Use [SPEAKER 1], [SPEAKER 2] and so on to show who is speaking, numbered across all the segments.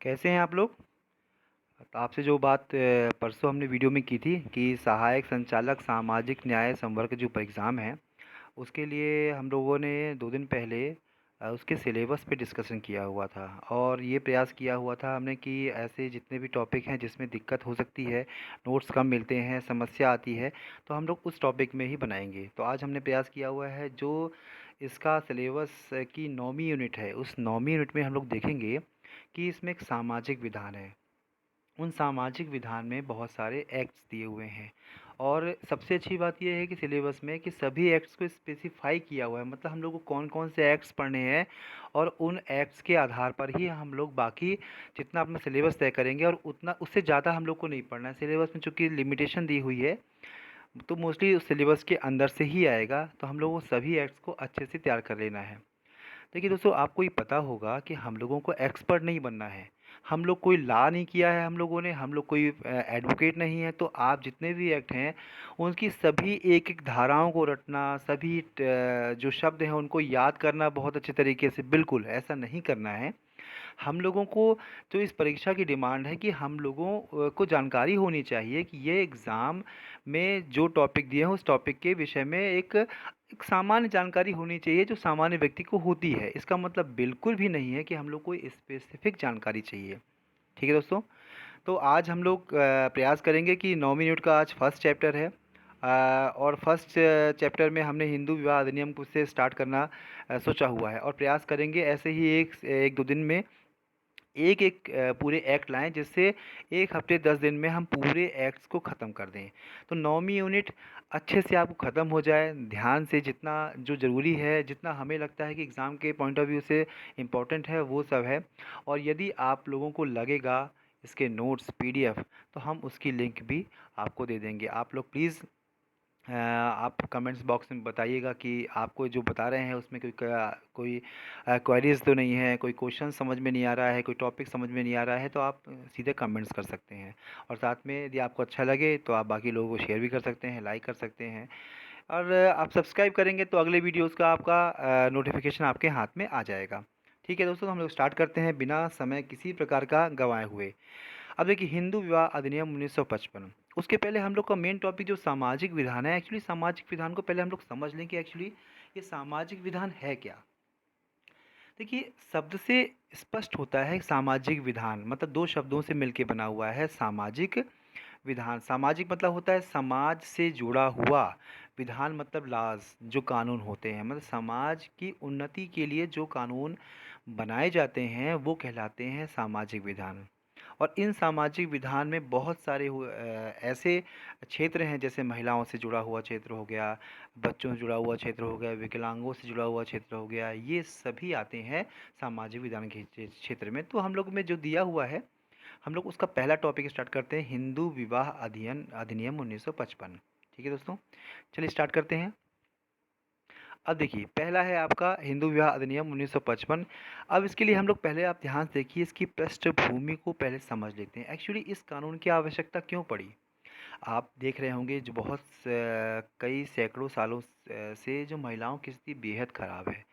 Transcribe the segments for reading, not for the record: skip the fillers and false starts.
[SPEAKER 1] कैसे हैं आप लोग। तो आपसे जो बात परसों हमने वीडियो में की थी कि सहायक संचालक सामाजिक न्याय संवर्ग जो एग्ज़ाम है उसके लिए हम लोगों ने 2 दिन पहले उसके सिलेबस पे डिस्कशन किया हुआ था। और ये प्रयास किया हुआ था हमने कि ऐसे जितने भी टॉपिक हैं जिसमें दिक्कत हो सकती है, नोट्स कम मिलते हैं, समस्या आती है, तो हम लोग उस टॉपिक में ही बनाएंगे। तो आज हमने प्रयास किया हुआ है जो इसका सिलेबस की 9वीं यूनिट है, उस 9वीं यूनिट में हम लोग देखेंगे कि इसमें एक सामाजिक विधान है। उन सामाजिक विधान में बहुत सारे एक्ट्स दिए हुए हैं। और सबसे अच्छी बात यह है कि सिलेबस में कि सभी एक्ट्स को स्पेसिफाई किया हुआ है, मतलब हम लोग को कौन कौन से एक्ट्स पढ़ने हैं और उन एक्ट्स के आधार पर ही हम लोग बाकी जितना अपना सिलेबस तय करेंगे, और उतना उससे ज़्यादा हम लोग को नहीं पढ़ना है। सिलेबस में चूँकि लिमिटेशन दी हुई है तो मोस्टली उस सिलेबस के अंदर से ही आएगा, तो हम लोग वो सभी एक्ट्स को अच्छे से तैयार कर लेना है। देखिए दोस्तों, आपको ये पता होगा कि हम लोगों को एक्सपर्ट नहीं बनना है। हम लोग कोई लॉ नहीं किया है, हम लोगों ने, हम लोग कोई एडवोकेट नहीं है। तो आप जितने भी एक्ट हैं उनकी सभी एक एक धाराओं को रटना, सभी जो शब्द हैं उनको याद करना बहुत अच्छे तरीके से, बिल्कुल ऐसा नहीं करना है। हम लोगों को जो इस परीक्षा की डिमांड है कि हम लोगों को जानकारी होनी चाहिए कि ये एग्ज़ाम में जो टॉपिक दिए हैं उस टॉपिक के विषय में एक सामान्य जानकारी होनी चाहिए जो सामान्य व्यक्ति को होती है। इसका मतलब बिल्कुल भी नहीं है कि हम लोग को स्पेसिफिक जानकारी चाहिए। ठीक है दोस्तों। तो आज हम लोग प्रयास करेंगे कि 9 मिनट का आज फर्स्ट चैप्टर है। और फर्स्ट चैप्टर में हमने हिंदू विवाह अधिनियम को से स्टार्ट करना सोचा हुआ है, और प्रयास करेंगे ऐसे ही एक एक दो दिन में एक एक पूरे एक्ट लाएं, जिससे 1 हफ्ते 10 दिन में हम पूरे एक्ट्स को ख़त्म कर दें। तो 9वीं यूनिट अच्छे से आपको ख़त्म हो जाए, ध्यान से, जितना जो ज़रूरी है, जितना हमें लगता है कि एग्ज़ाम के पॉइंट ऑफ व्यू से इम्पोर्टेंट है वो सब है। और यदि आप लोगों को लगेगा इसके नोट्स पीडीएफ, तो हम उसकी लिंक भी आपको दे देंगे। आप लोग प्लीज़ आप कमेंट्स बॉक्स में बताइएगा कि आपको जो बता रहे हैं उसमें कोई क्वेरीज तो नहीं है, कोई क्वेश्चन समझ में नहीं आ रहा है, कोई टॉपिक समझ में नहीं आ रहा है, तो आप सीधे कमेंट्स कर सकते हैं। और साथ में यदि आपको अच्छा लगे तो आप बाकी लोगों को शेयर भी कर सकते हैं, लाइक कर सकते हैं। और आप सब्सक्राइब करेंगे तो अगले वीडियोज़ का आपका नोटिफिकेशन आपके हाथ में आ जाएगा। ठीक है दोस्तों, तो हम लोग स्टार्ट करते हैं बिना समय किसी प्रकार का गंवाए हुए। अब देखिए, हिंदू विवाह अधिनियम 1955। उसके पहले हम लोग का मेन टॉपिक जो सामाजिक विधान है, एक्चुअली सामाजिक विधान को पहले हम लोग समझ लें कि एक्चुअली ये सामाजिक विधान है क्या। देखिए, शब्द से स्पष्ट होता है सामाजिक विधान मतलब दो शब्दों से मिलके बना हुआ है सामाजिक विधान। सामाजिक मतलब होता है समाज से जुड़ा हुआ, विधान मतलब लाज, जो कानून होते हैं, मतलब समाज की उन्नति के लिए जो कानून बनाए जाते हैं वो कहलाते हैं सामाजिक विधान। और इन सामाजिक विधान में बहुत सारे ऐसे क्षेत्र हैं, जैसे महिलाओं से जुड़ा हुआ क्षेत्र हो गया, बच्चों से जुड़ा हुआ क्षेत्र हो गया, विकलांगों से जुड़ा हुआ क्षेत्र हो गया, ये सभी आते हैं सामाजिक विधान के क्षेत्र में। तो हम लोग में जो दिया हुआ है, हम लोग उसका पहला टॉपिक स्टार्ट करते हैं, हिंदू विवाह अधिनियम 1955। ठीक है दोस्तों, चलिए स्टार्ट करते हैं। अब देखिए, पहला है आपका हिंदू विवाह अधिनियम 1955। अब इसके लिए हम लोग पहले, आप ध्यान से देखिए, इसकी पृष्ठभूमि को पहले समझ लेते हैं। एक्चुअली इस कानून की आवश्यकता क्यों पड़ी। आप देख रहे होंगे जो बहुत कई सैकड़ों सालों से जो महिलाओं की स्थिति बेहद ख़राब है।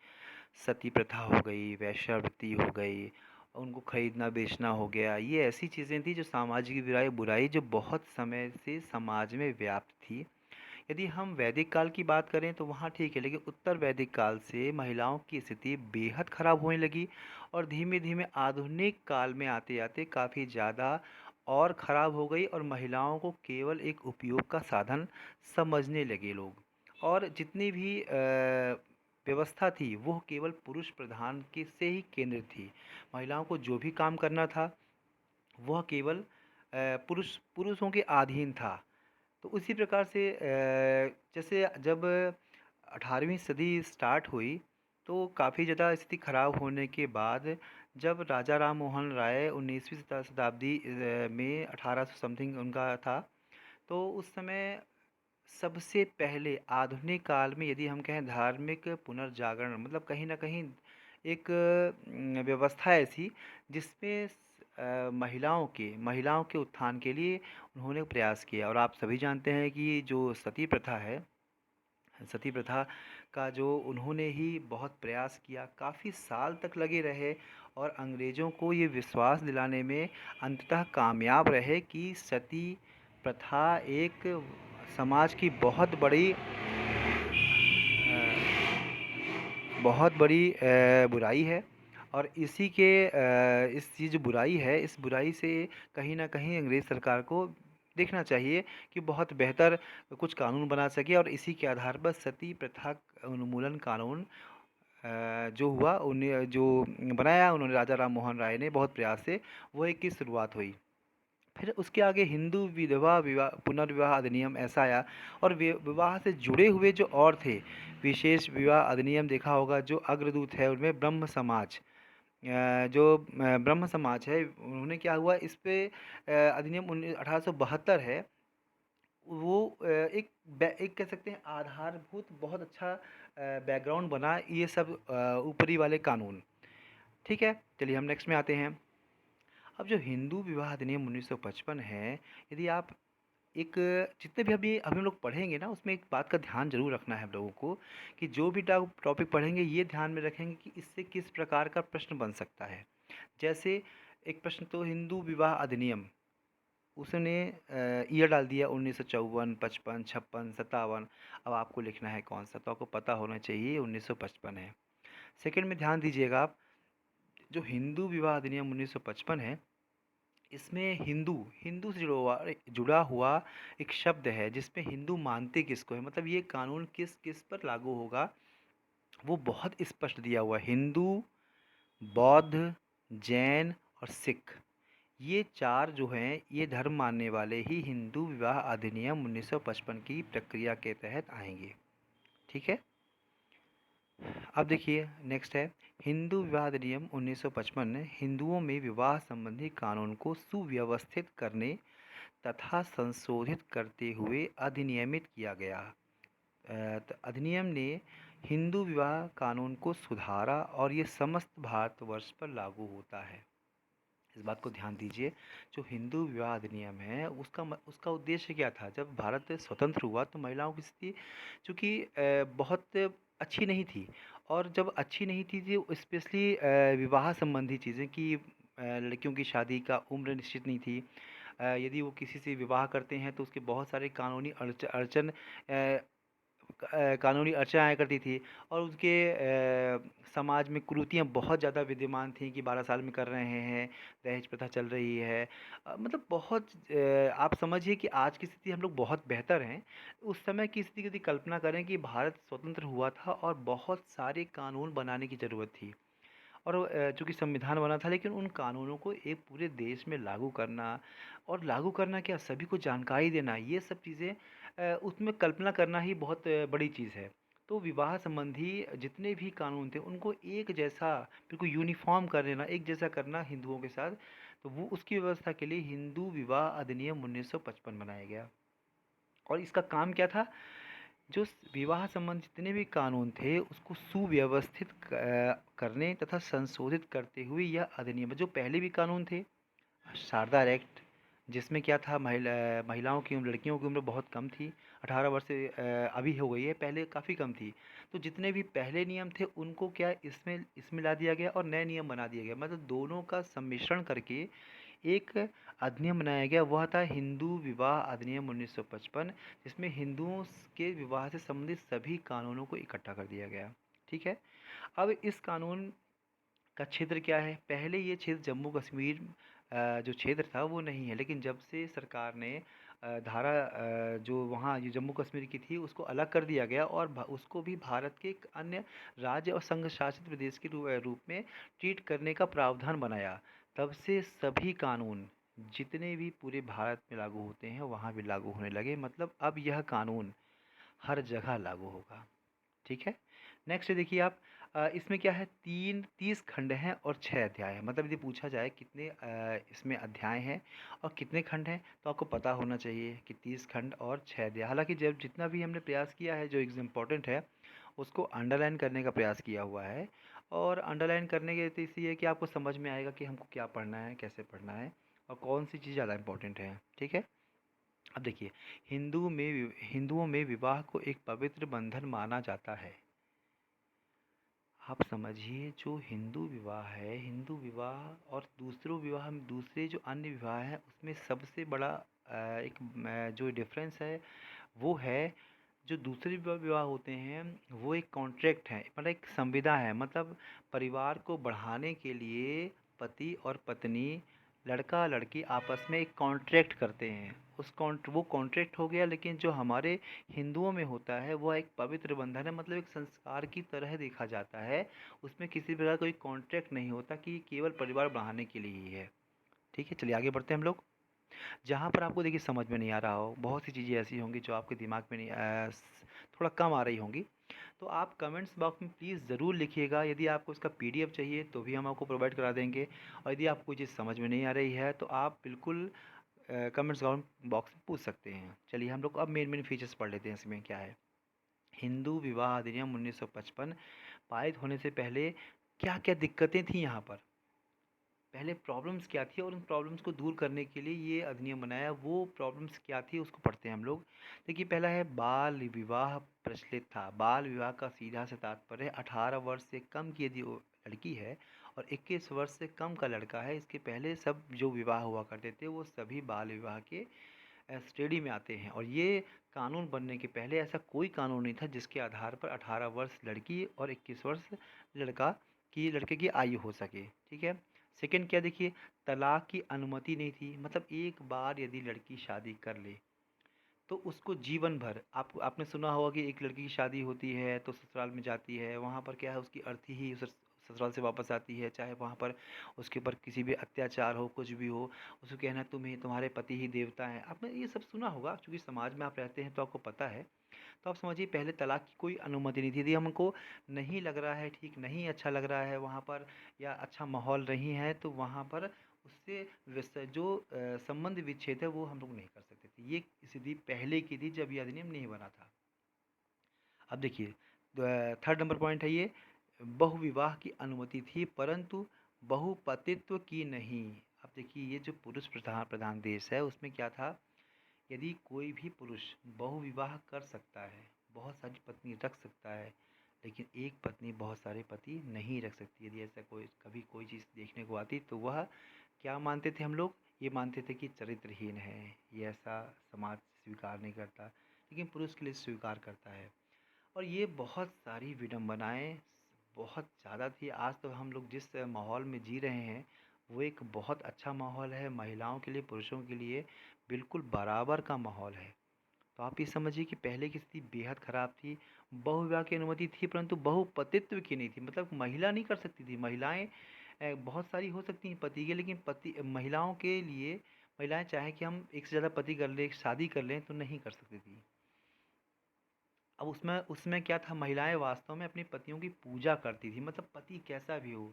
[SPEAKER 1] सती प्रथा हो गई, वेश्यावृत्ति हो गई, उनको खरीदना बेचना हो गया, ये ऐसी चीज़ें थी जो सामाजिक बुराई बुराई जो बहुत समय से समाज में व्याप्त थी। यदि हम वैदिक काल की बात करें तो वहाँ ठीक है, लेकिन उत्तर वैदिक काल से महिलाओं की स्थिति बेहद ख़राब होने लगी, और धीमे धीमे आधुनिक काल में आते आते काफ़ी ज़्यादा और ख़राब हो गई, और महिलाओं को केवल एक उपयोग का साधन समझने लगे लोग। और जितनी भी व्यवस्था थी वो केवल पुरुष प्रधान के से ही केंद्रित थी। महिलाओं को जो भी काम करना था वह केवल पुरुषों के अधीन था। तो उसी प्रकार से जैसे जब 18वीं सदी स्टार्ट हुई तो काफ़ी ज़्यादा स्थिति खराब होने के बाद जब राजा राम मोहन राय 19वीं शताब्दी में 1800 समथिंग उनका था, तो उस समय सबसे पहले आधुनिक काल में यदि हम कहें धार्मिक पुनर्जागरण, मतलब कहीं ना कहीं एक व्यवस्था ऐसी जिसमें महिलाओं के उत्थान के लिए उन्होंने प्रयास किया। और आप सभी जानते हैं कि जो सती प्रथा है, सती प्रथा का जो उन्होंने ही बहुत प्रयास किया, काफ़ी साल तक लगे रहे, और अंग्रेज़ों को ये विश्वास दिलाने में अंततः कामयाब रहे कि सती प्रथा एक समाज की बहुत बड़ी बुराई है। और इसी के इस ये जो बुराई है, इस बुराई से कहीं न कहीं अंग्रेज़ सरकार को देखना चाहिए कि बहुत बेहतर कुछ कानून बना सके, और इसी के आधार पर सती प्रथा उन्मूलन कानून जो हुआ उन्हें जो बनाया उन्होंने राजा राम मोहन राय ने बहुत प्रयास से, वो एक की शुरुआत हुई। फिर उसके आगे हिंदू विधवा विवाह पुनर्विवाह अधिनियम ऐसा आया, और विवाह से जुड़े हुए जो और थे विशेष विवाह अधिनियम देखा होगा, जो अग्रदूत है उनमें ब्रह्म समाज। ब्रह्म समाज है, उन्होंने क्या हुआ इस पे अधिनियम 1872 है, वो एक कह सकते हैं आधारभूत बहुत अच्छा बैकग्राउंड बना ये सब ऊपरी वाले कानून। ठीक है, चलिए हम नेक्स्ट में आते हैं। अब जो हिंदू विवाह अधिनियम 1955 है, यदि आप एक जितने भी अभी अभी हम लोग पढ़ेंगे ना, उसमें एक बात का ध्यान जरूर रखना है हम लोगों को कि जो भी टॉपिक पढ़ेंगे ये ध्यान में रखेंगे कि इससे किस प्रकार का प्रश्न बन सकता है। जैसे एक प्रश्न तो हिंदू विवाह अधिनियम, उसने ईयर डाल दिया 1954, 55, 56, 57। अब आपको लिखना है कौन सा, तो आपको पता होना चाहिए 1955 है। सेकंड में ध्यान दीजिएगा आप, जो हिंदू विवाह अधिनियम 1955 है, इसमें हिंदू हिंदू से जुड़ा हुआ एक शब्द है, जिसमें हिंदू मानते किसको है, मतलब ये कानून किस किस पर लागू होगा, वो बहुत स्पष्ट दिया हुआ है। हिंदू, बौद्ध, जैन और सिख, ये चार जो हैं ये धर्म मानने वाले ही हिंदू विवाह अधिनियम 1955 की प्रक्रिया के तहत आएंगे। ठीक है, अब देखिए नेक्स्ट है हिंदू विवाह अधिनियम 1955 ने हिंदुओं में विवाह संबंधी कानून को सुव्यवस्थित करने तथा संशोधित करते हुए अधिनियमित किया गया। अधिनियम ने हिंदू विवाह कानून को सुधारा और ये समस्त भारतवर्ष पर लागू होता है। इस बात को ध्यान दीजिए, जो हिंदू विवाह अधिनियम है उसका उद्देश्य क्या था। जब भारत स्वतंत्र हुआ तो महिलाओं की स्थिति चूँकि बहुत अच्छी नहीं थी, और जब अच्छी नहीं थी तो स्पेशली विवाह संबंधी चीज़ें कि लड़कियों की शादी का उम्र निश्चित नहीं थी। यदि वो किसी से विवाह करते हैं तो उसके बहुत सारे कानूनी अड़चन आया करती थी, और उसके समाज में कुरीतियाँ बहुत ज़्यादा विद्यमान थीं कि 12 साल में कर रहे हैं, दहेज प्रथा चल रही है। मतलब बहुत आप समझिए कि आज की स्थिति हम लोग बहुत बेहतर हैं। उस समय की स्थिति की यदि कल्पना करें कि भारत स्वतंत्र हुआ था और बहुत सारे कानून बनाने की ज़रूरत थी, और चूँकि संविधान बना था, लेकिन उन कानूनों को एक पूरे देश में लागू करना, और लागू करना क्या, सभी को जानकारी देना, ये सब चीज़ें उसमें कल्पना करना ही बहुत बड़ी चीज़ है। तो विवाह संबंधी जितने भी कानून थे उनको एक जैसा बिल्कुल यूनिफ़ॉर्म कर देना, एक जैसा करना हिंदुओं के साथ, तो वो उसकी व्यवस्था के लिए हिंदू विवाह अधिनियम 1955 बनाया गया। और इसका काम क्या था, जो विवाह संबंधी जितने भी कानून थे उसको सुव्यवस्थित करने तथा संशोधित करते हुए यह अधिनियम, जो पहले भी कानून थे, शारदा एक्ट, जिसमें क्या था, महिलाओं की उम्र, लड़कियों की उम्र बहुत कम थी, 18 वर्ष से अभी हो गई है, पहले काफ़ी कम थी। तो जितने भी पहले नियम थे उनको क्या इसमें इसमें ला दिया गया, और नए नियम बना दिया गया, मतलब दोनों का सम्मिश्रण करके एक अधिनियम बनाया गया। वह था हिंदू विवाह अधिनियम 1955, जिसमें हिंदुओं के विवाह से संबंधित सभी कानूनों को इकट्ठा कर दिया गया। ठीक है, अब इस कानून का क्षेत्र क्या है, पहले ये क्षेत्र जम्मू कश्मीर जो क्षेत्र था वो नहीं है, लेकिन जब से सरकार ने धारा जो वहाँ ये जम्मू कश्मीर की थी उसको अलग कर दिया गया, और उसको भी भारत के एक अन्य राज्य और संघ शासित प्रदेश के रूप में ट्रीट करने का प्रावधान बनाया। तब से सभी कानून जितने भी पूरे भारत में लागू होते हैं वहाँ भी लागू होने लगे, मतलब अब यह कानून हर जगह लागू होगा। ठीक है, नेक्स्ट देखिए आप, इसमें क्या है, 30 खंड हैं और 6 अध्याय हैं। मतलब यदि पूछा जाए कितने इसमें अध्याय हैं और कितने खंड हैं, तो आपको पता होना चाहिए कि 30 खंड और 6 अध्याय। हालांकि जब जितना भी हमने प्रयास किया है, जो इम्पोर्टेंट है उसको अंडरलाइन करने का प्रयास किया हुआ है, और अंडरलाइन करने के तो इसलिए कि आपको समझ में आएगा कि हमको क्या पढ़ना है, कैसे पढ़ना है, और कौन सी चीज़ ज़्यादा इम्पोर्टेंट है। ठीक है, अब देखिए, हिंदुओं में विवाह को एक पवित्र बंधन माना जाता है। आप समझिए, जो हिंदू विवाह है, हिंदू विवाह और दूसरों विवाह में, दूसरे जो अन्य विवाह हैं उसमें सबसे बड़ा जो डिफरेंस है वो है, जो दूसरे विवाह होते हैं वो एक कॉन्ट्रैक्ट है, मतलब एक संविदा है। मतलब परिवार को बढ़ाने के लिए पति और पत्नी, लड़का लड़की आपस में एक कॉन्ट्रैक्ट करते हैं। वो कॉन्ट्रैक्ट हो गया। लेकिन जो हमारे हिंदुओं में होता है वो एक पवित्र बंधन है, मतलब एक संस्कार की तरह देखा जाता है। उसमें किसी प्रकार कोई कॉन्ट्रैक्ट नहीं होता कि केवल परिवार बढ़ाने के लिए ही है। ठीक है, चलिए आगे बढ़ते हैं हम लोग। जहाँ पर आपको देखिए समझ में नहीं आ रहा हो, बहुत सी चीज़ें ऐसी होंगी जो आपके दिमाग में नहीं थोड़ा कम आ रही होंगी, तो आप कमेंट्स बॉक्स में प्लीज़ ज़रूर लिखिएगा। यदि आपको इसका पीडीएफ चाहिए तो भी हम आपको प्रोवाइड करा देंगे, और यदि आपको कोई चीज़ समझ में नहीं आ रही है तो आप बिल्कुल कमेंट्स बॉक्स में पूछ सकते हैं। चलिए हम लोग अब मेन मेन फीचर्स पढ़ लेते हैं इसमें क्या है। हिंदू विवाह अधिनियम 1955 पारित होने से पहले क्या क्या दिक्कतें थी यहाँ पर, पहले प्रॉब्लम्स क्या थी और उन प्रॉब्लम्स को दूर करने के लिए ये अधिनियम बनाया। वो प्रॉब्लम्स क्या थी उसको पढ़ते हैं हम लोग। देखिए, पहला है बाल विवाह प्रचलित था। बाल विवाह का सीधा से तात्पर्य 18 वर्ष से कम की यदि वो लड़की है और 21 वर्ष से कम का लड़का है, इसके पहले सब जो विवाह हुआ करते थे वो सभी बाल विवाह के श्रेणी में आते हैं। और ये कानून बनने के पहले ऐसा कोई कानून नहीं था जिसके आधार पर 18 वर्ष लड़की और 21 वर्ष लड़का लड़के की आयु हो सके। ठीक है। सेकंड क्या, देखिए, तलाक की अनुमति नहीं थी। मतलब एक बार यदि लड़की शादी कर ले तो उसको जीवन भर, आपने सुना होगा कि एक लड़की की शादी होती है तो ससुराल में जाती है, वहाँ पर क्या है, उसकी अर्थी ही ससुराल से वापस आती है, चाहे वहाँ पर उसके ऊपर किसी भी अत्याचार हो, कुछ भी हो, उसको कहना है तुम्हें तुम्हारे पति ही देवता हैं। आपने ये सब सुना होगा, क्योंकि समाज में आप रहते हैं तो आपको पता है। तो आप समझिए, पहले तलाक की कोई अनुमति नहीं थी। यदि हमको नहीं लग रहा है ठीक, नहीं अच्छा लग रहा है वहाँ पर, या अच्छा माहौल नहीं है, तो वहाँ पर उससे जो संबंध विच्छेद है वो हम लोग नहीं कर सकते थे। ये स्थिति पहले की थी जब ये अधिनियम नहीं बना था। अब देखिए, थर्ड नंबर पॉइंट है ये, बहुविवाह की अनुमति थी परंतु बहुपतित्व की नहीं। अब देखिए, ये जो पुरुष प्रधान प्रधान देश है उसमें क्या था, यदि कोई भी पुरुष बहुविवाह कर सकता है, बहुत सारी पत्नी रख सकता है, लेकिन एक पत्नी बहुत सारे पति नहीं रख सकती। यदि ऐसा कोई चीज़ देखने को आती तो वह क्या मानते थे हम लोग, ये मानते थे कि चरित्रहीन है, ये ऐसा समाज स्वीकार नहीं करता, लेकिन पुरुष के लिए स्वीकार करता है। और ये बहुत सारी विडंबनाएं बहुत ज़्यादा थी। आज तो हम लोग जिस माहौल में जी रहे हैं वो एक बहुत अच्छा माहौल है, महिलाओं के लिए पुरुषों के लिए बिल्कुल बराबर का माहौल है। तो आप ये समझिए कि पहले की स्थिति बेहद ख़राब थी। बहुविवाह की अनुमति थी परंतु बहुपतित्व की नहीं थी। मतलब महिला नहीं कर सकती थी, महिलाएं बहुत सारी हो सकती हैं पति के, लेकिन पति महिलाओं के लिए, महिलाएं चाहे कि हम एक से ज़्यादा पति कर लें, शादी कर लें, तो नहीं कर सकती थी। अब उसमें उसमें क्या था, महिलाएं वास्तव में अपने पतियों की पूजा करती थी। मतलब पति कैसा भी हो,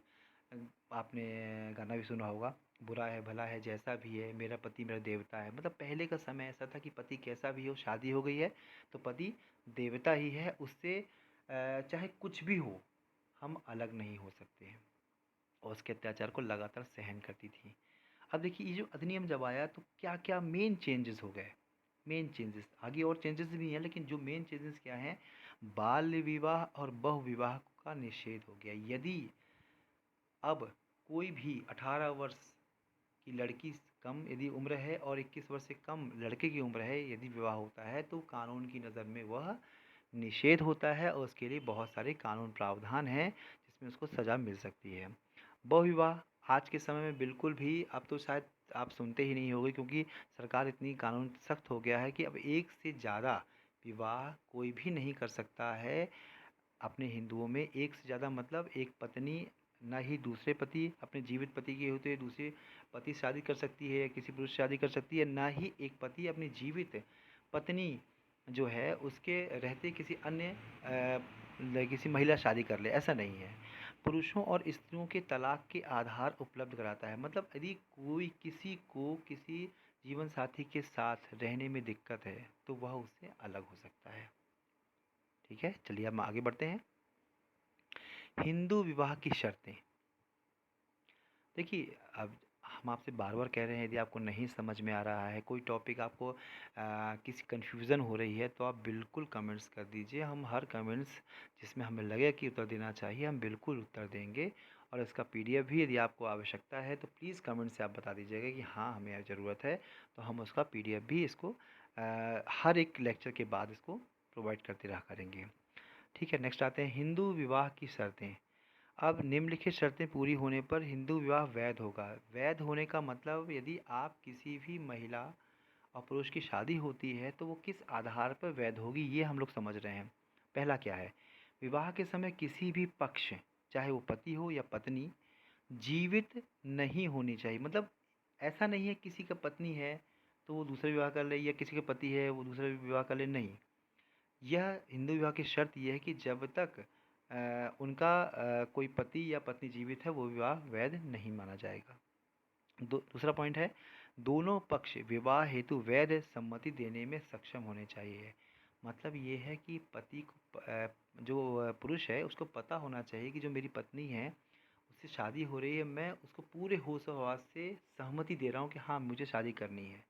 [SPEAKER 1] आपने गाना भी सुना होगा, बुरा है भला है जैसा भी है मेरा पति मेरा देवता है। मतलब पहले का समय ऐसा था कि पति कैसा भी हो, शादी हो गई है तो पति देवता ही है, उससे चाहे कुछ भी हो हम अलग नहीं हो सकते हैं। और उसके अत्याचार को लगातार सहन करती थी। अब देखिए, ये जो अधिनियम जब आया तो क्या क्या मेन चेंजेस हो गए। मेन चेंजेस, आगे और चेंजेस भी हैं, लेकिन जो मेन चेंजेस क्या हैं, बाल विवाह और बहुविवाह का निषेध हो गया। यदि अब कोई भी 18 वर्ष की लड़की कम यदि उम्र है और 21 वर्ष से कम लड़के की उम्र है, यदि विवाह होता है तो कानून की नज़र में वह निषेध होता है, और उसके लिए बहुत सारे कानून प्रावधान हैं जिसमें उसको सज़ा मिल सकती है। बहुविवाह आज के समय में बिल्कुल भी, अब तो शायद आप सुनते ही नहीं होंगे, क्योंकि सरकार इतनी कानून सख्त हो गया है कि अब एक से ज़्यादा विवाह कोई भी नहीं कर सकता है। अपने हिंदुओं में एक से ज़्यादा मतलब एक पत्नी, ना ही दूसरे पति, अपने जीवित पति के होते हुए दूसरे पति से शादी कर सकती है या किसी पुरुष से शादी कर सकती है, ना ही एक पति अपनी जीवित पत्नी जो है उसके रहते किसी अन्य किसी महिला शादी कर ले, ऐसा नहीं है। पुरुषों और स्त्रियों के तलाक के आधार उपलब्ध कराता है। मतलब यदि कोई किसी को किसी जीवन साथी के साथ रहने में दिक्कत है तो वह उससे अलग हो सकता है। ठीक है, चलिए अब आगे बढ़ते हैं। हिंदू विवाह की शर्तें। देखिए, अब हम आपसे बार बार कह रहे हैं, यदि आपको नहीं समझ में आ रहा है, कोई टॉपिक आपको किसी कन्फ्यूज़न हो रही है, तो आप बिल्कुल कमेंट्स कर दीजिए। हम हर कमेंट्स जिसमें हमें लगे कि उत्तर देना चाहिए, हम बिल्कुल उत्तर देंगे। और इसका पीडीएफ भी यदि आपको आवश्यकता है तो प्लीज़ कमेंट से आप बता दीजिएगा कि हाँ, हमें ज़रूरत है, तो हम उसका पीडीएफ भी इसको हर एक लेक्चर के बाद इसको प्रोवाइड करते रहा करेंगे। ठीक है, नेक्स्ट आते हैं हिंदू विवाह की शर्तें। अब निम्नलिखित शर्तें पूरी होने पर हिंदू विवाह वैध होगा। वैध होने का मतलब, यदि आप किसी भी महिला और पुरुष की शादी होती है तो वो किस आधार पर वैध होगी, ये हम लोग समझ रहे हैं। पहला क्या है, विवाह के समय किसी भी पक्ष, चाहे वो पति हो या पत्नी, जीवित नहीं होनी चाहिए। मतलब ऐसा नहीं है किसी का पत्नी है तो वो दूसरा विवाह कर ले, या किसी का पति है वो दूसरा विवाह कर ले, नहीं। यह हिंदू विवाह की शर्त यह है कि जब तक उनका कोई पति या पत्नी जीवित है, वो विवाह वैध नहीं माना जाएगा। दूसरा पॉइंट है, दोनों पक्ष विवाह हेतु वैध सम्मति देने में सक्षम होने चाहिए। मतलब ये है कि पति को जो पुरुष है उसको पता होना चाहिए कि जो मेरी पत्नी है उससे शादी हो रही है, मैं उसको पूरे होश और हवास से सहमति दे रहा हूँ कि हाँ, मुझे शादी करनी है।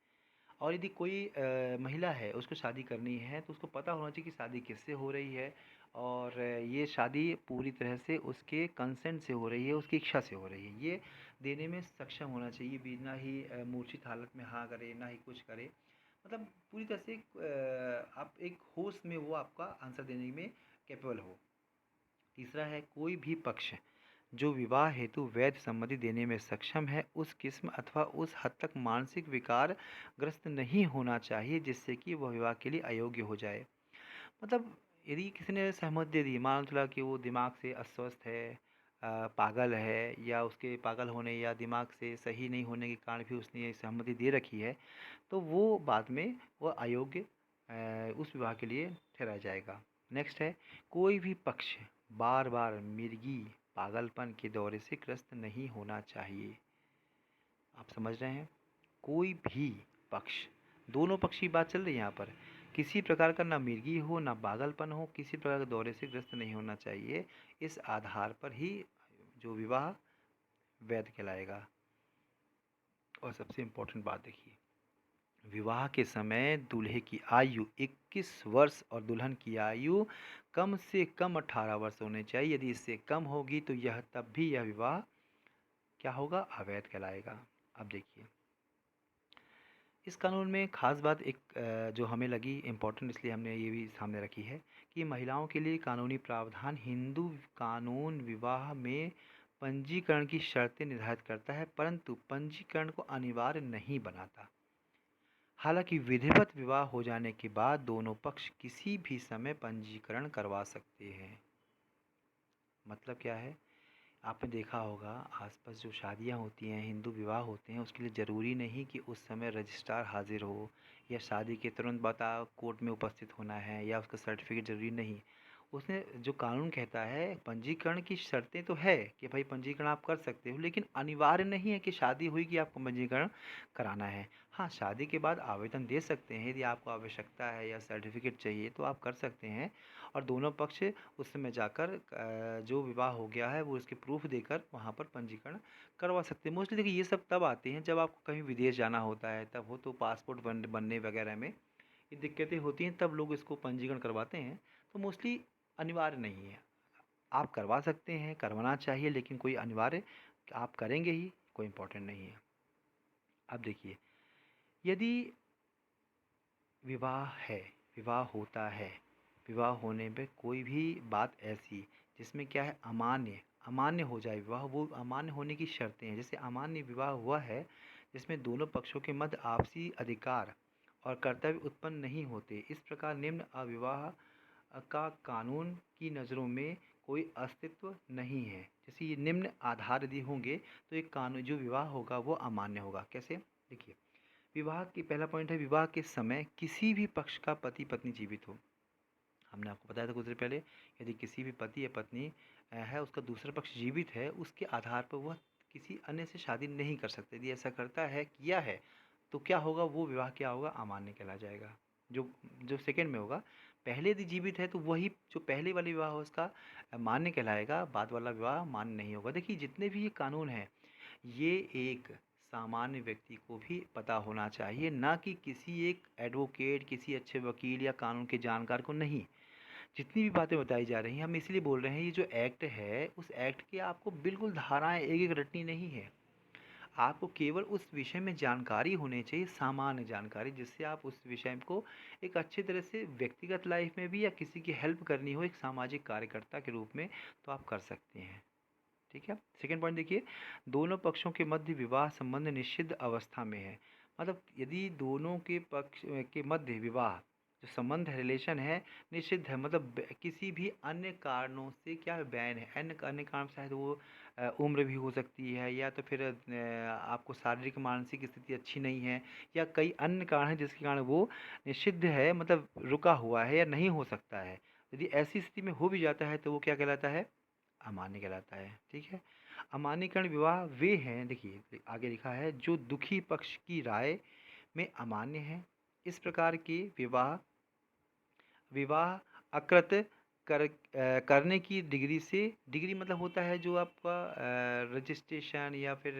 [SPEAKER 1] और यदि कोई महिला है उसको शादी करनी है तो उसको पता होना चाहिए कि शादी किससे हो रही है, और ये शादी पूरी तरह से उसके कंसेंट से हो रही है, उसकी इच्छा से हो रही है। ये देने में सक्षम होना चाहिए, बिना ही मूर्छित हालत में हाँ करे, ना ही कुछ करे। मतलब पूरी तरह से आप एक होश में वो आपका आंसर देने में कैपेबल हो। तीसरा है, कोई भी पक्ष जो विवाह हेतु वैध सम्मति देने में सक्षम है, उस किस्म अथवा उस हद तक मानसिक विकार ग्रस्त नहीं होना चाहिए जिससे कि वह विवाह के लिए अयोग्य हो जाए। मतलब यदि किसी ने सहमति दे दी, मान चला कि वो दिमाग से अस्वस्थ है, पागल है, या उसके पागल होने या दिमाग से सही नहीं होने के कारण भी उसने ये सहमति दे रखी है, तो वो बाद में वह अयोग्य उस विवाह के लिए ठहराया जाएगा। नेक्स्ट है, कोई भी पक्ष बार बार मिर्गी पागलपन के दौरे से ग्रस्त नहीं होना चाहिए। आप समझ रहे हैं, कोई भी पक्ष, दोनों पक्ष की बात चल रही है यहाँ पर, किसी प्रकार का ना मिर्गी हो ना पागलपन हो, किसी प्रकार के दौरे से ग्रस्त नहीं होना चाहिए। इस आधार पर ही जो विवाह वैध कहलाएगा। और सबसे इम्पोर्टेंट बात देखिए, विवाह के समय दूल्हे की आयु 21 वर्ष और दुल्हन की आयु कम से कम 18 वर्ष होनी चाहिए। यदि इससे कम होगी तो यह तब भी यह विवाह क्या होगा, अवैध कहलाएगा। अब देखिए, इस कानून में ख़ास बात एक जो हमें लगी इम्पोर्टेंट, इसलिए हमने ये भी सामने रखी है कि महिलाओं के लिए कानूनी प्रावधान हिंदू कानून विवाह में पंजीकरण की शर्तें निर्धारित करता है, परंतु पंजीकरण को अनिवार्य नहीं बनाता। हालांकि विधिवत विवाह हो जाने के बाद दोनों पक्ष किसी भी समय पंजीकरण करवा सकते हैं। मतलब क्या है, आपने देखा होगा आसपास जो शादियां होती हैं, हिंदू विवाह होते हैं, उसके लिए ज़रूरी नहीं कि उस समय रजिस्ट्रार हाजिर हो, या शादी के तुरंत बाद कोर्ट में उपस्थित होना है, या उसका सर्टिफिकेट ज़रूरी नहीं। उसने जो कानून कहता है, पंजीकरण की शर्तें तो है कि भाई पंजीकरण आप कर सकते हो, लेकिन अनिवार्य नहीं है कि शादी हुई कि आपको पंजीकरण कराना है। हाँ, शादी के बाद आवेदन दे सकते हैं, यदि आपको आवश्यकता है या सर्टिफिकेट चाहिए तो आप कर सकते हैं। और दोनों पक्ष उस समय जाकर जो विवाह हो गया है वो उसके प्रूफ देकर वहाँ पर पंजीकरण करवा सकते हैं। मोस्टली देखिए, ये सब तब आते हैं जब आपको कहीं विदेश जाना होता है, तब हो तो पासपोर्ट बनने वगैरह में ये दिक्कतें होती हैं, तब लोग इसको पंजीकरण करवाते हैं। तो मोस्टली अनिवार्य नहीं है, आप करवा सकते हैं, करवाना चाहिए, लेकिन कोई अनिवार्य आप करेंगे ही कोई इम्पोर्टेंट नहीं है। अब देखिए, यदि विवाह है, विवाह होता है, विवाह होने पे कोई भी बात ऐसी जिसमें क्या है, अमान्य अमान्य हो जाए विवाह, वो अमान्य होने की शर्तें हैं। जैसे अमान्य विवाह हुआ है जिसमें दोनों पक्षों के मध्य आपसी अधिकार और कर्तव्य उत्पन्न नहीं होते, इस प्रकार निम्न अविवाह का कानून की नज़रों में कोई अस्तित्व नहीं है। जैसे ये निम्न आधार यदि होंगे तो एक कानून जो विवाह होगा वो अमान्य होगा। कैसे, देखिए, विवाह की पहला पॉइंट है, विवाह के समय किसी भी पक्ष का पति पत्नी जीवित हो। हमने आपको बताया था कुछ देर पहले, यदि किसी भी पति या पत्नी है, उसका दूसरा पक्ष जीवित है, उसके आधार पर वह किसी अन्य से शादी नहीं कर सकते। यदि ऐसा करता है, किया है, तो क्या होगा, वो विवाह क्या होगा, अमान्य कहला जाएगा। जो जो सेकंड में होगा, पहले यदि जीवित है तो वही जो पहले वाला विवाह हो उसका मान्य कहलाएगा, बाद वाला विवाह मान्य नहीं होगा। देखिए, जितने भी ये कानून हैं, ये एक सामान्य व्यक्ति को भी पता होना चाहिए, ना कि किसी एक एडवोकेट, किसी अच्छे वकील या कानून के जानकार को नहीं। जितनी भी बातें बताई जा रही हैं, हम इसलिए बोल रहे हैं, ये जो एक्ट है उस एक्ट की आपको बिल्कुल धाराएं एक एक रटनी नहीं है। आपको केवल उस विषय में जानकारी होनी चाहिए, सामान्य जानकारी, जिससे आप उस विषय को एक अच्छी तरह से व्यक्तिगत लाइफ में भी या किसी की हेल्प करनी हो एक सामाजिक कार्यकर्ता के रूप में, तो आप कर सकते हैं। ठीक है। सेकंड पॉइंट देखिए, दोनों पक्षों के मध्य विवाह संबंध निषिद्ध अवस्था में है। मतलब यदि दोनों के पक्ष के मध्य विवाह जो संबंध है, रिलेशन है, निषिद्ध है, मतलब किसी भी अन्य कारणों से क्या है, बैन है। अन्य अन्य कारण शायद वो उम्र भी हो सकती है, या तो फिर आपको शारीरिक मानसिक स्थिति अच्छी नहीं है, या कई अन्य कारण हैं जिसके कारण वो निषिद्ध है, मतलब रुका हुआ है या नहीं हो सकता है। यदि ऐसी स्थिति में हो भी जाता है तो वो क्या कहलाता है, अमान्य कहलाता है। ठीक है। अमान्यकरण विवाह वे हैं, देखिए आगे लिखा है, जो दुखी पक्ष की राय में अमान्य है। इस प्रकार के विवाह विवाह अकृत करने की डिग्री से, डिग्री मतलब होता है जो आपका रजिस्ट्रेशन या फिर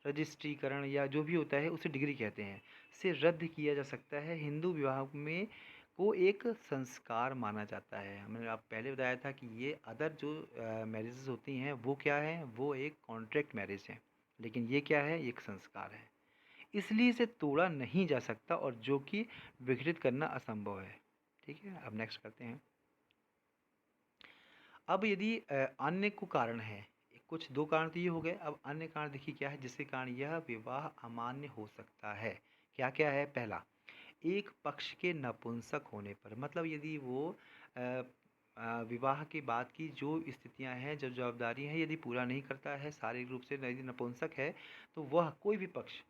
[SPEAKER 1] रजिस्ट्रीकरण या जो भी होता है उसे डिग्री कहते हैं, से रद्द किया जा सकता है। हिंदू विवाह में को एक संस्कार माना जाता है। मैंने आप पहले बताया था कि ये अदर जो मैरिजेस होती हैं वो क्या है, वो एक कॉन्ट्रैक्ट मैरिज है, लेकिन ये क्या है, एक संस्कार है, इसलिए इसे तोड़ा नहीं जा सकता और जो कि विघटित करना असंभव है। ठीक है। अब नेक्स्ट करते हैं। अब यदि अन्य को कारण है, कुछ दो कारण तो ये हो गए, अब अन्य कारण देखिए क्या है जिसके कारण यह विवाह अमान्य हो सकता है। क्या क्या है, पहला, एक पक्ष के नपुंसक होने पर, मतलब यदि वो विवाह के बाद की जो स्थितियां हैं, जो जवाबदारी है, यदि पूरा नहीं करता है, शारीरिक रूप से यदि नपुंसक है, तो वह कोई भी पक्ष,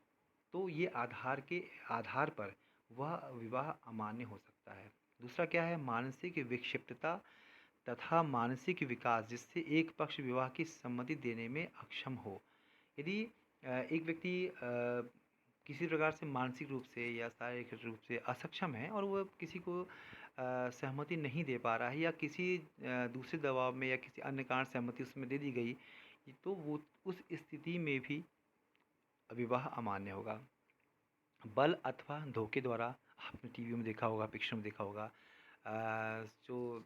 [SPEAKER 1] तो ये आधार पर वह विवाह अमान्य हो सकता है। दूसरा क्या है, मानसिक विक्षिप्तता तथा मानसिक विकास जिससे एक पक्ष विवाह की सम्मति देने में अक्षम हो। यदि एक व्यक्ति किसी प्रकार से मानसिक रूप से या शारीरिक रूप से असक्षम है और वह किसी को सहमति नहीं दे पा रहा है, या किसी दूसरे दबाव में या किसी अन्य कारण सहमति उसमें दे दी गई, तो वो उस स्थिति में भी विवाह अमान्य होगा। बल अथवा धोखे द्वारा, आपने टीवी में देखा होगा, पिक्चर में देखा होगा, जो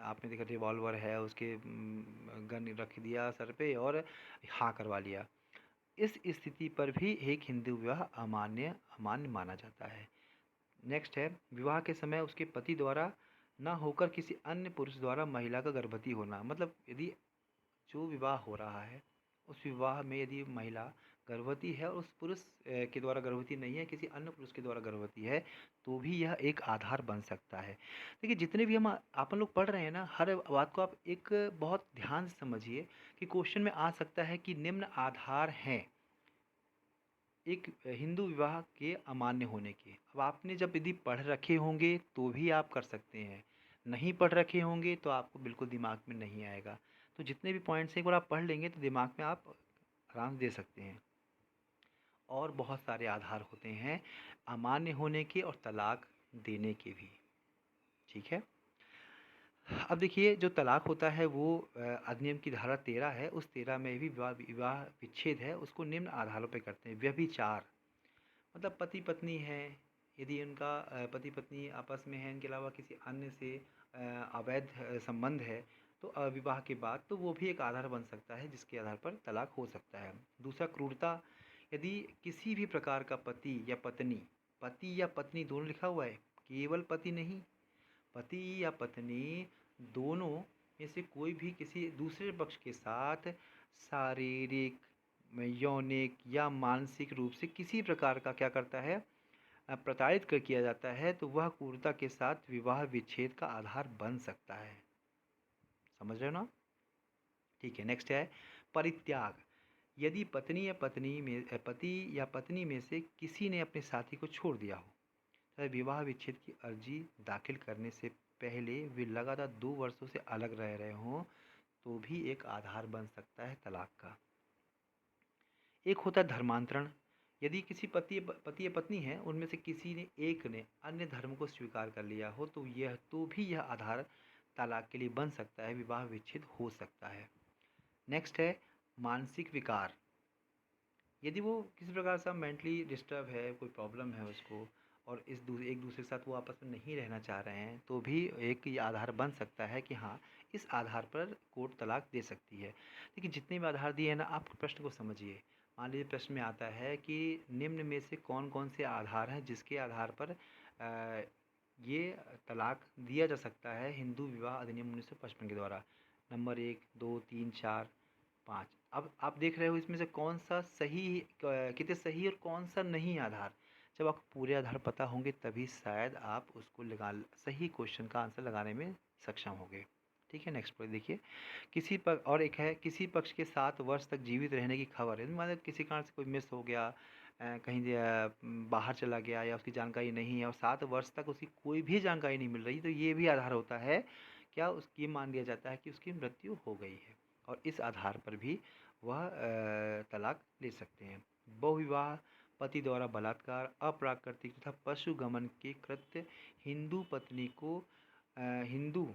[SPEAKER 1] आपने देखा रिवॉल्वर है उसके गन रख दिया सर पे और हाँ करवा लिया, इस स्थिति पर भी एक हिंदू विवाह अमान्य अमान्य माना जाता है। नेक्स्ट है, विवाह के समय उसके पति द्वारा ना होकर किसी अन्य पुरुष द्वारा महिला का गर्भवती होना। मतलब यदि जो विवाह हो रहा है उस विवाह में यदि महिला गर्भवती है और उस पुरुष के द्वारा गर्भवती नहीं है, किसी अन्य पुरुष के द्वारा गर्भवती है, तो भी यह एक आधार बन सकता है। देखिए जितने भी हम अपन लोग पढ़ रहे हैं ना, हर बात को आप एक बहुत ध्यान से समझिए कि क्वेश्चन में आ सकता है कि निम्न आधार हैं एक हिंदू विवाह के अमान्य होने के। अब आपने जब यदि पढ़ रखे होंगे तो भी आप कर सकते हैं, नहीं पढ़ रखे होंगे तो आपको बिल्कुल दिमाग में नहीं आएगा। तो जितने भी पॉइंट्स एक बार आप पढ़ लेंगे तो दिमाग में आप आराम से दे सकते हैं। और बहुत सारे आधार होते हैं अमान्य होने के और तलाक देने के भी। ठीक है। अब देखिए जो तलाक होता है वो अधिनियम की धारा 13 है, उस 13 में भी विवाह विवाह विच्छेद है उसको निम्न आधारों पर करते हैं। व्यभिचार, मतलब पति पत्नी है, यदि उनका पति पत्नी आपस में है, इनके अलावा किसी अन्य से अवैध संबंध है तो विवाह के बाद, तो वो भी एक आधार बन सकता है जिसके आधार पर तलाक हो सकता है। दूसरा क्रूरता, यदि किसी भी प्रकार का पति या पत्नी दोनों लिखा हुआ है, केवल पति नहीं, पति या पत्नी दोनों में से कोई भी किसी दूसरे पक्ष के साथ शारीरिक, यौनिक या मानसिक रूप से किसी प्रकार का क्या करता है, प्रताड़ित कर किया जाता है, तो वह क्रूरता के साथ विवाह विच्छेद का आधार बन सकता है। समझ रहे हो ना। ठीक है। नेक्स्ट है परित्याग, यदि पति या पत्नी में से किसी ने अपने साथी को छोड़ दिया हो, तो विवाह विच्छेद की अर्जी दाखिल करने से पहले वे लगातार 2 वर्षों से अलग रह रहे हों, तो भी एक आधार बन सकता है तलाक का। एक होता है धर्मांतरण, यदि किसी पति या पत्नी है उनमें से किसी ने एक ने अन्य धर्म को स्वीकार कर लिया हो, तो भी यह आधार तलाक के लिए बन सकता है, विवाह विच्छेद हो सकता है। नेक्स्ट है मानसिक विकार, यदि वो किसी प्रकार से मेंटली डिस्टर्ब है, कोई प्रॉब्लम है उसको और एक दूसरे के साथ वो आपस में नहीं रहना चाह रहे हैं, तो भी एक ये आधार बन सकता है कि हाँ, इस आधार पर कोर्ट तलाक दे सकती है। देखिए जितने भी आधार दिए हैं ना, आप प्रश्न को समझिए। मान लीजिए प्रश्न में आता है कि निम्न में से कौन-कौन से आधार हैं जिसके आधार पर ये तलाक दिया जा सकता है हिंदू विवाह अधिनियम 1955 के द्वारा। नंबर 1, 2, 3, 4, 5। अब आप देख रहे हो इसमें से कौन-सा सही कितने सही और कौन-सा नहीं आधार। जब आपको पूरे आधार पता होंगे तभी शायद आप उसको सही क्वेश्चन का आंसर लगाने में सक्षम होंगे। ठीक है, नेक्स्ट पॉइंट देखिए। और एक है किसी पक्ष के 7 वर्ष तक जीवित रहने की खबर है। मतलब किसी कारण से कोई मिस हो गया, कहीं बाहर चला गया या उसकी जानकारी नहीं है और 7 वर्ष तक उसकी कोई भी जानकारी नहीं मिल रही, तो ये भी आधार होता है। क्या उसकी मान लिया जाता है कि उसकी मृत्यु हो गई है और इस आधार पर भी वह तलाक ले सकते हैं। बहुविवाह, पति द्वारा बलात्कार, अप्राकृतिक तथा पशुगमन के कृत्य हिंदू पत्नी को हिंदू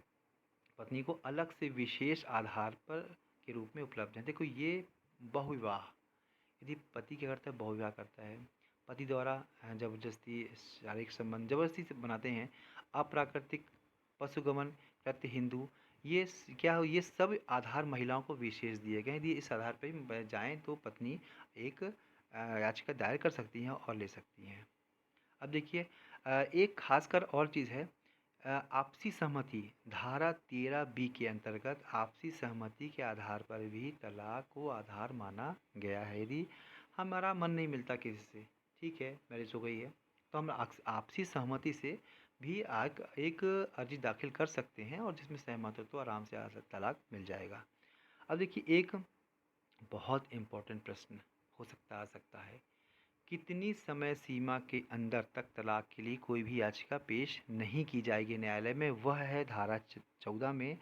[SPEAKER 1] पत्नी को अलग से विशेष आधार पर के रूप में उपलब्ध है। देखो ये बहुविवाह, यदि पति क्या करता है, बहुविवाह करता है, पति द्वारा जबरदस्ती शारीरिक संबंध जबरदस्ती से बनाते हैं, अप्राकृतिक पशुगमन कृत्य हिंदू, क्या हो, ये सब आधार महिलाओं को विशेष दिए गए हैं। यदि इस आधार पर जाएं तो पत्नी एक याचिका दायर कर सकती हैं और ले सकती हैं। अब देखिए एक खासकर और चीज़ है, आपसी सहमति, धारा 13 बी के अंतर्गत आपसी सहमति के आधार पर भी तलाक को आधार माना गया है। यदि हमारा मन नहीं मिलता किसी से, ठीक है, मैरिज हो गई है, तो हम आपसी सहमति से भी एक अर्जी दाखिल कर सकते हैं और जिसमें सहमत हो तो आराम से तलाक मिल जाएगा। अब देखिए एक बहुत इम्पोर्टेंट प्रश्न आ सकता है, कितनी समय सीमा के अंदर तक तलाक के लिए कोई भी याचिका पेश नहीं की जाएगी न्यायालय में। वह है धारा 14 में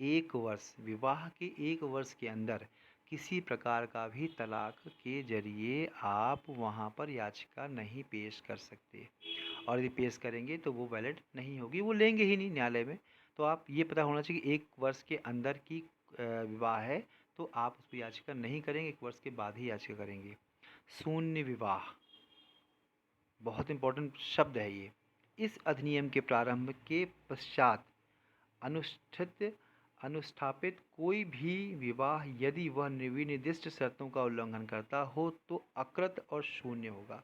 [SPEAKER 1] 1 वर्ष, विवाह के 1 वर्ष के अंदर किसी प्रकार का भी तलाक के जरिए आप वहां पर याचिका नहीं पेश कर सकते और यदि पेश करेंगे तो वो वैलिड नहीं होगी, वो लेंगे ही नहीं न्यायालय में। तो आप ये पता होना चाहिए कि 1 वर्ष के अंदर की विवाह है तो आप उस पर याचिका नहीं करेंगे, 1 वर्ष के बाद ही याचिका करेंगे। शून्य विवाह बहुत इम्पोर्टेंट शब्द है ये। इस अधिनियम के प्रारंभ के पश्चात अनुस्थापित कोई भी विवाह यदि वह विनिर्दिष्ट शर्तों का उल्लंघन करता हो तो अकृत और शून्य होगा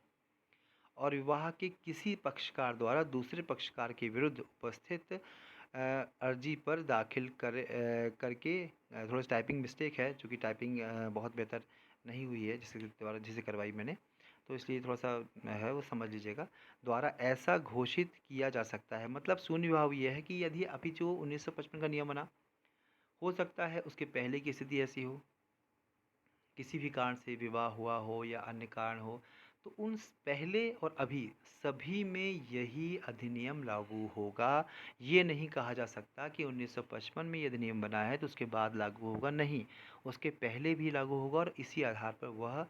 [SPEAKER 1] और विवाह के किसी पक्षकार द्वारा दूसरे पक्षकार के विरुद्ध उपस्थित अर्जी पर दाखिल करके थोड़ा सा टाइपिंग मिस्टेक है, चूँकि टाइपिंग बहुत बेहतर नहीं हुई है जिसे करवाई मैंने, तो इसलिए थोड़ा सा है वो समझ लीजिएगा। द्वारा ऐसा घोषित किया जा सकता है, मतलब शून्य विवाह ये है कि यदि अभी जो 1955 का नियम बना, हो सकता है उसके पहले की स्थिति ऐसी हो, किसी भी कारण से विवाह हुआ हो या अन्य कारण हो, तो उन पहले और अभी सभी में यही अधिनियम लागू होगा। ये नहीं कहा जा सकता कि 1955 में ये अधिनियम बना है तो उसके बाद लागू होगा, नहीं, उसके पहले भी लागू होगा और इसी आधार पर वह